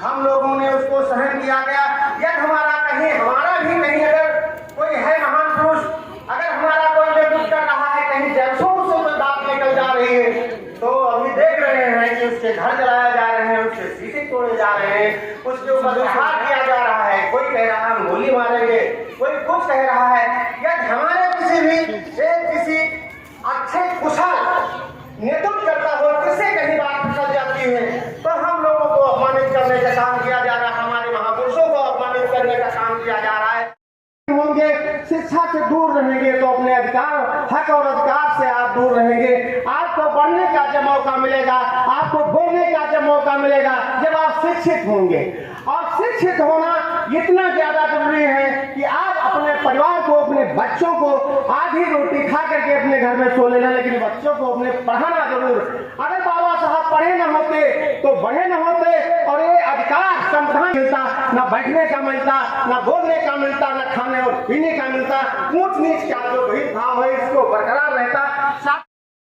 हम लोगों ने उसको सहन किया गया। यदि हमारा भी नहीं, अगर कोई है महान पुरुष, अगर हमारा कोई कुछ कर रहा है, कहीं जैसों से कोई बात निकल जा रही है, तो अभी देख रहे हैं कि उसके घर जलाए जा रहे हैं, उसके शीशे तोड़े जा रहे हैं, उसके ऊपर प्रहार किया जा रहा है। कोई कह रहा है गोली मारेंगे, कोई कुछ कह रहा है। यदि हमारे किसी अच्छे कुशल नेतृत्व करता हो, किससे कहीं बात निकल जाती है, तो हम लोगों को अपमानित करने का काम किया जा रहा है। हमारे महापुरुषों को अपमानित करने का काम किया जा रहा है। होंगे शिक्षा से दूर रहेंगे तो अपने हक और अधिकार से आप दूर रहेंगे। आपको बढ़ने का जब मौका मिलेगा, आपको बोलने का जब मौका मिलेगा, जब आप शिक्षित होंगे। और शिक्षित होना इतना ज्यादा जरूरी है कि आप अपने परिवार को, अपने बच्चों को आधी रोटी खा करके अपने घर में सो लेना, लेकिन बच्चों को अपने पढ़ाना जरूर। अगर बाबा साहब पढ़े न होते तो बढ़े न होते और ये अधिकार संविधान मिलता, न बैठने का मिलता, न बोलने का मिलता, न खाने और पीने का मिलता। ऊंच नीच का जो भेदभाव है इसको बरकरार रहता,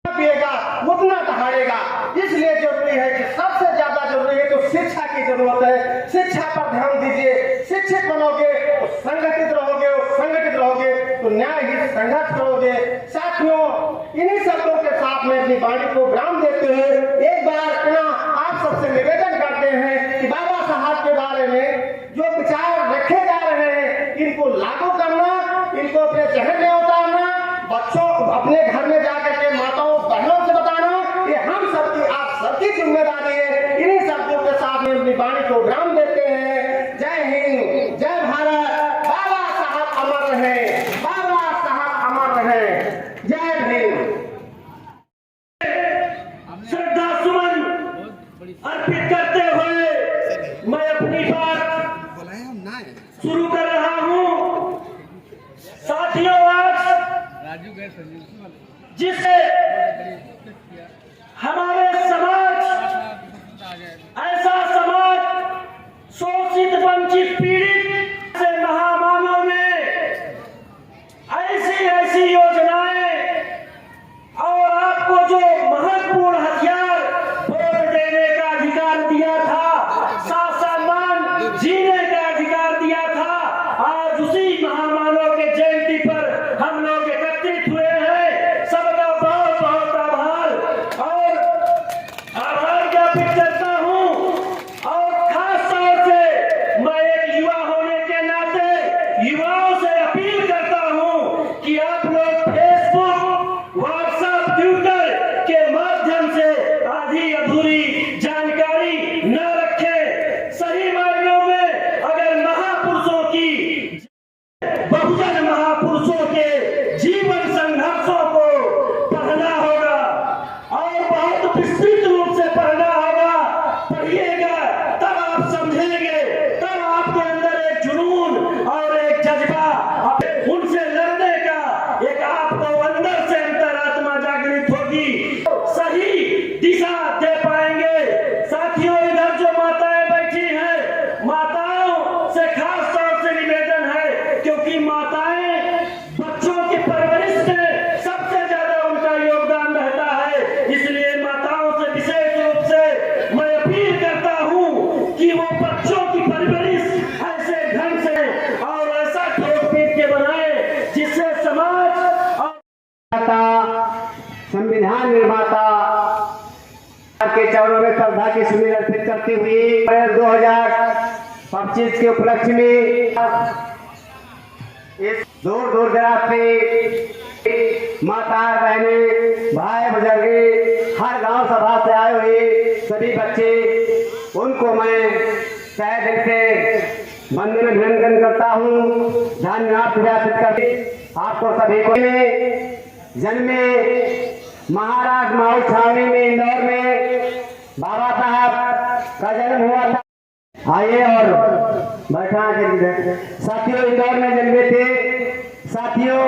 पिएगा उतना दहाड़ेगा। इसलिए जरूरी है कि सबसे ज्यादा जरूरी है तो शिक्षा की जरूरत है। शिक्षा पर ध्यान दीजिए। शिक्षित बनोगे तो संगठित रहोगे, और संगठित रहोगे तो न्याय ही संघर्ष करोगे। साथियों, इन्हीं शब्दों के साथ में अपनी वाणी को विराम देते हैं। एक बार आप सबसे निवेदन करते हैं कि बाबा साहब के बारे में जो विचार रखे जा रहे हैं, इनको लागू करना, इनको अपने जहन में उतारना, बच्चों अपने घर में जाकर के माताओं बहनों से बताना, ये हम सबकी, आप सबकी जिम्मेदारी है। अपनी वाणी को विराम देते हैं। जय हिंद, जय भारत। बाबा साहब अमर रहे, बाबा साहब अमर रहे। जय भीम। श्रद्धा सुमन अर्पित करते हुए मैं अपनी बात शुरू कर रहा हूं। साथियों, आज जिससे हमारे समाज, ऐसा समाज शोषित वंचित पीड़ित से महामानव ने ऐसी ऐसी योजनाएं और आपको जो महत्वपूर्ण हथियार वोट देने का अधिकार दिया था, सम्मान जीने का अधिकार दिया था, आज उसी महामानव के जयंती पर हम लोग एकत्रित हुए हैं। सबका बहुत बहुत आभार और आभार ज्ञापित करता हूं। और खास तौर से मैं एक युवा होने के नाते युवाओं से अपील करता हूं कि आप लोग फेसबुक, व्हाट्सएप, ट्विटर के माध्यम से आधी अधूरी जानकारी न रखें। सही मायनों में अगर महापुरुषों की, बहुजन महापुरुषों के जीवन संघर्षों को पढ़ना होगा और बहुत विस्तृत रूप से पढ़ना होगा। पढ़िएगा तब आप समझेंगे, तब आपके अंदर एक जुनून और एक जज्बा, उनसे लड़ने का एक आपको अंदर से अंतरात्मा जागृत होगी, सही दिशा दे पाएंगे। साथियों, इधर जो माताएं बैठी हैं, माताओं से खास तौर से निवेदन है, क्योंकि माताएं बच्चों की परवरिश में सबसे ज्यादा उनका योगदान रहता है। इसलिए माताओं से विशेष रूप से मैं अपील करता हूं कि वो बच्चों की परवरिश ऐसे ढंग से और ऐसा ठोक पीट के बनाए जिससे समाज और संविधान निर्माता के चरणों में श्रद्धा की सुमिर अर्पित करते हुए 2025 के उपलक्ष्य में इस दूर दूर दराज से माता बहने, भाई बुजुर्ग, हर गांव सभा से आए हुए सभी बच्चे, उनको मैं तहे दिल से वंदन अभिनंदन करता हूँ। धन्यवाद प्रयासित करते आपको सभी को। जन्मे महाराज माहौल छावनी में, इंदौर में बाबा साहब का जन्म हुआ था। आइए और बैठा के साथियों, इंदौर में जन्मे थे। साथियों,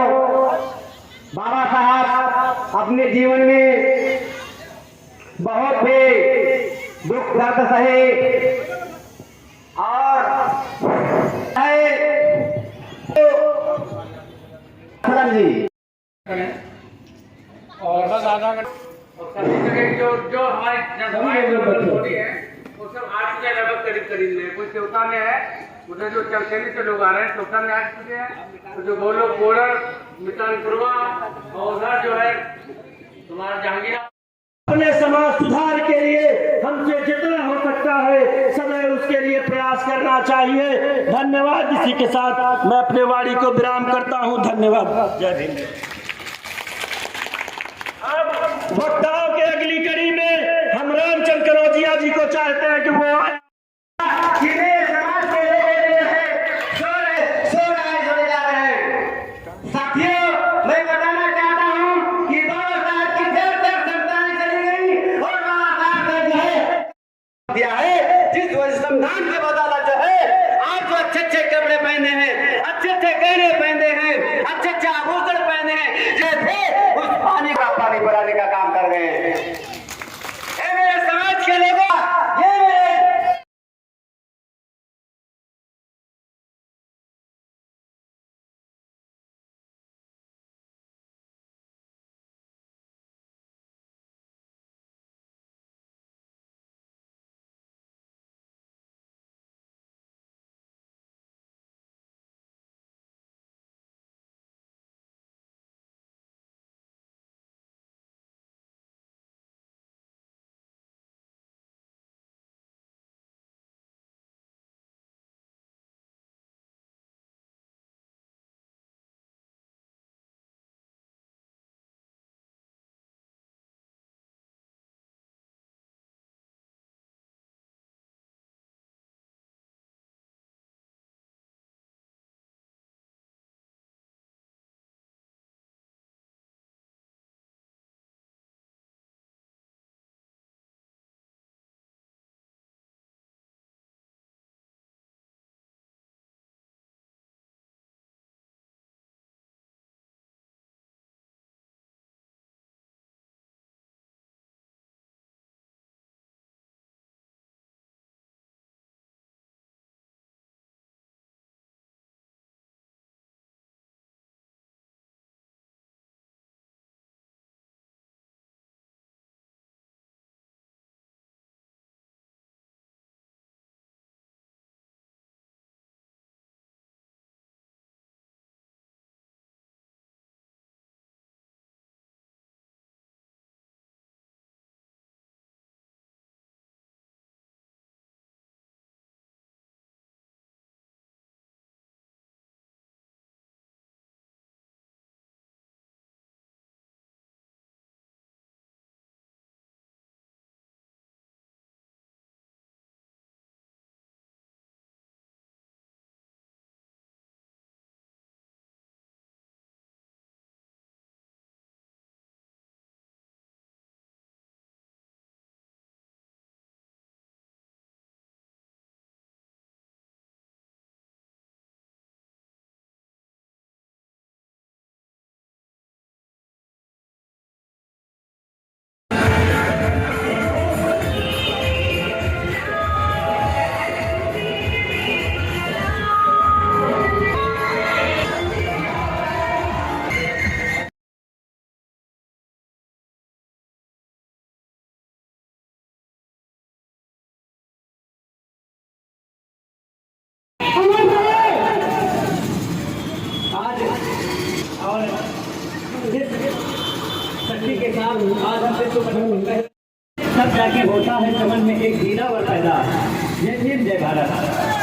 बाबा साहब अपने जीवन में बहुत भी दुख दर्द सहे और जी और बस आधा घंटा सभी जगह जो हमारी जनसभाएं होती है वो सब आ चुके हैं लगभग करीब करीब में। कोई सेवता में है, उधर जो चलचली से लोग आ रहे हैं सेवता में आ चुके हैं, तो जो गोलोक बॉर्डर, मितानपुरवा और उधर जो है तुम्हारा जहांगीर। अपने समाज सुधार के लिए हमसे जितना हो सकता है सदैव उसके लिए प्रयास करना चाहिए। धन्यवाद। इसी के साथ मैं अपने वाणी को विराम करता हूं। धन्यवाद। जय हिंद। अब वक्ताओं के अगली कड़ी में हम रामचंद्र कनौजिया जी को चाहते हैं कि वो आए। समाज के लोग सो रहे जा रहे हैं। साथियों, मैं बताना चाहता हूँ कि बाबा साहब की देर तक संतानें चली गई और बाबा साहब ने जो है दिया है, जिस संविधान के बदौलत जो है आज जो अच्छे अच्छे कपड़े पहने हैं, अच्छे अच्छे गहने पहने हैं, अच्छे अच्छे आभूषण पहने हैं, जैसे उस पानी भराने का काम कर रहे हैं। मेरे समाज के लोगों, ये आज हम विश्व तब जाके होता है चमन में एक दीनावर पैदा। जय भीम, जय भारत।